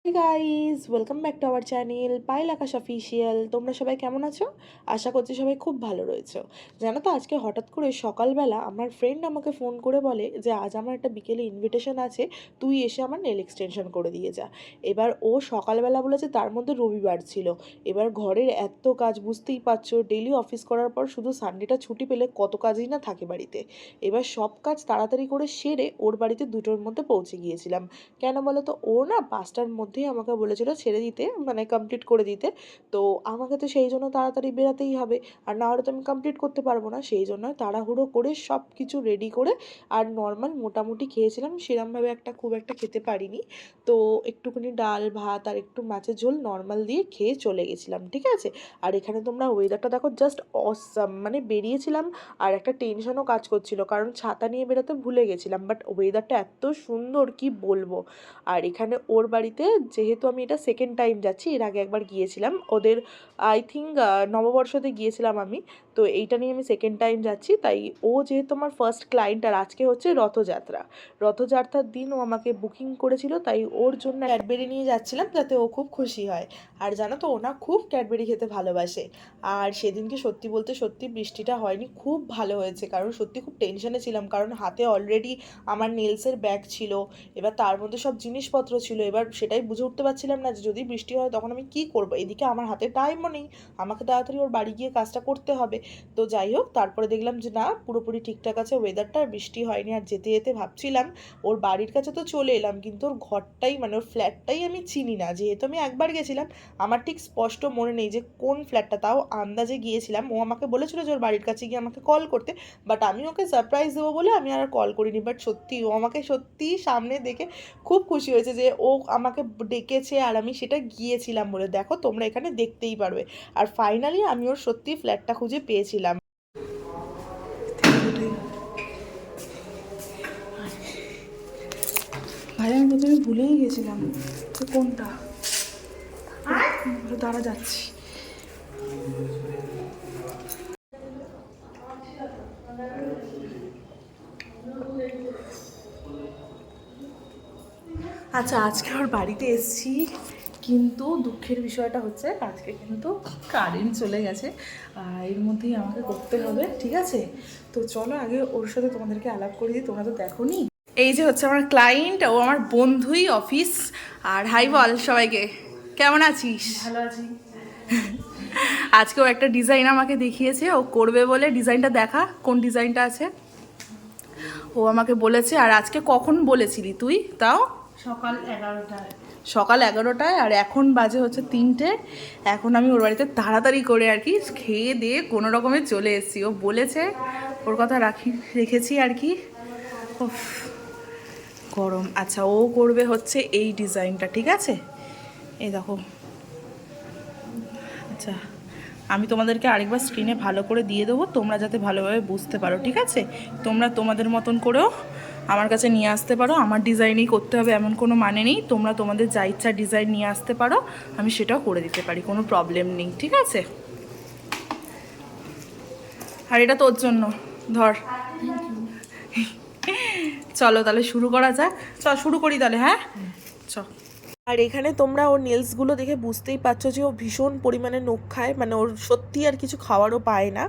High guys, welcome back to our channel Pail Akash official. তোমরা সবাই কেমন আছো? আশা করছি সবাই খুব ভালো রয়েছো। জানো তো, আজকে হঠাৎ করে সকালবেলা আমার ফ্রেন্ড আমাকে ফোন করে বলে যে আজ আমার একটা বিকেলে ইনভিটেশন আছে, তুই এসে আমার নেল এক্সটেনশন করে দিয়ে যা। এবার ও সকালবেলা বলেছে, তার মধ্যে রবিবার ছিল। এবার ঘরের এত কাজ বুঝতেই পারছো, ডেলি অফিস করার পর শুধু সানডেটা ছুটি পেলে কত কাজই না থাকে বাড়িতে। এবার সব কাজ তাড়াতাড়ি করে সেরে ওর বাড়িতে 2টোর মধ্যে পৌঁছে গিয়েছিলাম। কেন বলো তো, ও না 5টার মধ্যেই আমাকে বলেছিল ছেড়ে দিতে, মানে কমপ্লিট করে দিতে। তো আমাকে তো সেই জন্য তাড়াতাড়ি বেরাতেই হবে, আর না হলে তো আমি কমপ্লিট করতে পারবো না। সেই জন্য তাড়াহুড়ো করে সব কিছু রেডি করে, আর নর্মাল মোটামুটি খেয়েছিলাম, সেরমভাবে খুব একটা খেতে পারিনি। তো একটুখানি ডাল ভাত আর একটু মাছের ঝোল নর্মাল দিয়ে খেয়ে চলে গেছিলাম, ঠিক আছে। আর এখানে তোমরা ওয়েদারটা দেখো, জাস্ট অসাম। মানে বেরিয়েছিলাম আর একটা টেনশনও কাজ করছিল, কারণ ছাতা নিয়ে বেরোতে ভুলে গেছিলাম, বাট ওয়েদারটা এত সুন্দর কি বলবো। আর এখানে ওর বাড়িতে, যেহেতু আমি এটা সেকেন্ড টাইম যাচ্ছি, এর আগে একবার গিয়েছিলাম ওদের, আই থিঙ্ক নববর্ষতে গিয়েছিলাম আমি। তো এইটা নিয়ে আমি সেকেন্ড টাইম যাচ্ছি, তাই ও যেহেতু আমার ফার্স্ট ক্লায়েন্ট, আর আজকে হচ্ছে রথযাত্রা। রথযাত্রার দিন ও আমাকে বুকিং করেছিল, তাই ওর জন্য ক্যাডবেরি নিয়ে যাচ্ছিলাম, যাতে ও খুব খুশি হয়। আর জানো তো, ও না খুব ক্যাডবেরি খেতে ভালোবাসে। আর সেদিনকে সত্যি বলতে সত্যি বৃষ্টিটা হয়নি, খুব ভালো হয়েছে, কারণ সত্যি খুব টেনশনে ছিলাম, কারণ হাতে অলরেডি আমার নেলসের ব্যাগ ছিল, এবার তার মধ্যে সব জিনিসপত্র ছিল। এবার সেটাই বুঝে উঠতে পারছিলাম না যে যদি বৃষ্টি হয় তখন আমি কি করব, এদিকে আমার হাতে টাইমও নেই, আমাকে তাড়াতাড়ি ওর বাড়ি গিয়ে কাজটা করতে হবে। তো যাই হোক, তারপরে দেখলাম যে না, পুরোপুরি ঠিকঠাক আছে ওয়েদারটা, আর বৃষ্টি হয়নি। আর যেতে যেতে ভাবছিলাম, ওর বাড়ির কাছে তো চলে এলাম, কিন্তু ওর ঘরটাই, মানে ওর ফ্ল্যাটটাই আমি চিনি না, যেহেতু আমি একবার গেছিলাম। আমার ঠিক স্পষ্ট মনে নেই যে কোন ফ্ল্যাটটা, তাও আন্দাজে গিয়েছিলাম। ও আমাকে বলেছিল যে ওর বাড়ির কাছে গিয়ে আমাকে কল করতে, বাট আমি ওকে সারপ্রাইজ দেবো বলে আমি আর কল করিনি। বাট সত্যি ও আমাকে সত্যি সামনে দেখে খুব খুশি হয়েছে যে ও আমাকে ডেকেছে, আর আমি সেটা গিয়েছিলাম বলে। দেখো তোমরা এখানে দেখতেই পারবে। আর ফাইনালি আমি ওর সত্যি ফ্ল্যাটটা খুঁজে পেয়েছিলাম। ভাই, আমি প্রথমে ভুলেই গেছিলাম তো কোনটা, দাঁড়া যাচ্ছি। আচ্ছা, আজকে ওর বাড়িতে এসেছি, কিন্তু দুঃখের বিষয়টা হচ্ছে আজকে কিন্তু কারেন্ট চলে গেছে। এর মধ্যেই আমাকে করতে হবে, ঠিক আছে। তো চলো আগে ওর সাথে তোমাদেরকে আলাপ করে দিই, তোমরা তো দেখোনি। এই যে হচ্ছে আমার ক্লায়েন্ট, ও আমার বন্ধুই অফিস। আর হাই বল সবাইকে, কেমন আছিস? ভালো আছি। আজকেও একটা ডিজাইন আমাকে দেখিয়েছে, ও করবে বলে। ডিজাইনটা দেখা, কোন ডিজাইনটা আছে ও আমাকে বলেছে। আর আজকে কখন বলেছিলি তুই তাও? সকাল 11টায়। সকাল 11টায়, আর এখন বাজে হচ্ছে 3টে। এখন আমি ওর বাড়িতে তাড়াতাড়ি করে আর কি খেয়ে দিয়ে কোনো রকমে চলে এসেছি। ও বলেছে, ওর কথা রেখেছি আর কি। উফ, গরম। আচ্ছা, ও করবে হচ্ছে এই ডিজাইনটা, ঠিক আছে। এই দেখো। আচ্ছা, আমি তোমাদেরকে আরেকবার স্ক্রিনে ভালো করে দিয়ে দেবো, তোমরা যাতে ভালোভাবে বুঝতে পারো, ঠিক আছে। তোমরা তোমাদের মতন করেও আমার কাছে নিয়ে আসতে পারো, আমার ডিজাইনই করতে হবে এমন কোনো মানে নেই। তোমরা তোমাদের যা ইচ্ছা ডিজাইন নিয়ে আসতে পারো, আমি সেটাও করে দিতে পারি, কোনো প্রবলেম নেই, ঠিক আছে। আর এটা তোর জন্য, ধর। চলো তাহলে শুরু করা যাক। চল শুরু করি তাহলে, হ্যাঁ চল। আর এখানে তোমরা ওর নেলসগুলো দেখে বুঝতেই পারছো যে ও ভীষণ পরিমাণে নখ খায়, মানে ওর সত্যি আর কিছু খাওয়ারও পায় না।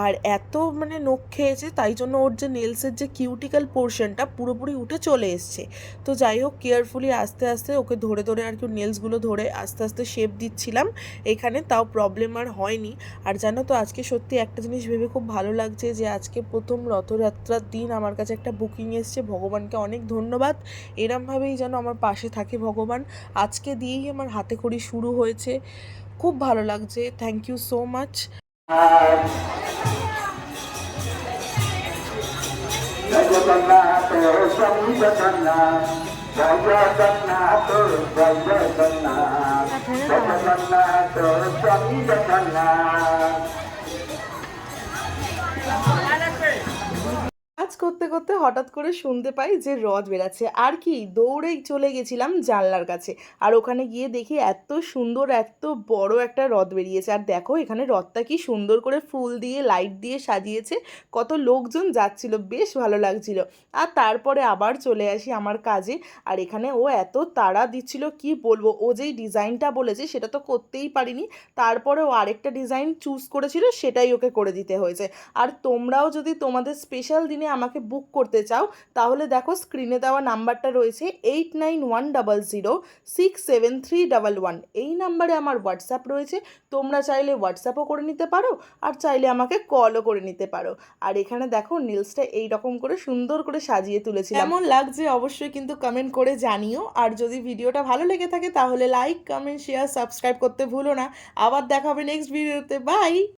আর এত মানে নখ খেয়েছে, তাই জন্য ওর যে নেলসের যে কিউটিক্যাল পোর্শনটা পুরোপুরি উঠে চলে এসছে। তো যাই হোক, কেয়ারফুলি আস্তে আস্তে ওকে ধরে ধরে আর কি নেলসগুলো ধরে আস্তে আস্তে শেপ দিচ্ছিলাম এখানে, তাও প্রবলেম আর হয়নি। আর জানো তো, আজকে সত্যি একটা জিনিস ভেবে খুব ভালো লাগছে যে আজকে প্রথম রথযাত্রার দিন আমার কাছে একটা বুকিং এসছে। ভগবানকে অনেক ধন্যবাদ, এরমভাবেই যেন আমার পাশে থাকে ভগবান। আজকে দিয়েই আমার হাতে খড়ি শুরু হয়েছে, খুব ভালো লাগছে। Thank you so much. কাজ করতে করতে হঠাৎ করে শুনতে পাই যে রথ বেরাচ্ছে, আর কি দৌড়েই চলে গেছিলাম জানলার কাছে। আর ওখানে গিয়ে দেখি এত সুন্দর এত বড় একটা রথ বেরিয়েছে। আর দেখো এখানে রথটা কি সুন্দর করে ফুল দিয়ে লাইট দিয়ে সাজিয়েছে, কত লোকজন যাচ্ছিল, বেশ ভালো লাগছিল। আর তারপরে আবার চলে আসি আমার কাজে। আর এখানে ও এত তাড়া দিচ্ছিল কি বলবো, ও যেই ডিজাইনটা বলেছে সেটা তো করতেই পারিনি, তারপরে ও আরেকটা ডিজাইন চুজ করেছিল, সেটাই ওকে করে দিতে হয়েছে। আর তোমরাও যদি তোমাদের স্পেশাল দিনে আমাকে বুক করতে চাও, তাহলে দেখো স্ক্রিনে দেওয়া নাম্বারটা রয়েছে 8910067311। এই নাম্বারে আমার হোয়াটসঅ্যাপ রয়েছে, তোমরা চাইলে হোয়াটসঅ্যাপও করে নিতে পারো, আর চাইলে আমাকে কলও করে নিতে পারো। আর এখানে দেখো নেলসটা এইরকম করে সুন্দর করে সাজিয়ে তুলেছিলাম, কেমন লাগছে অবশ্যই কিন্তু কমেন্ট করে জানিও। আর যদি ভিডিওটা ভালো লেগে থাকে তাহলে লাইক কমেন্ট শেয়ার সাবস্ক্রাইব করতে ভুলো না। আবার দেখা হবে নেক্সট ভিডিওতে, বাই।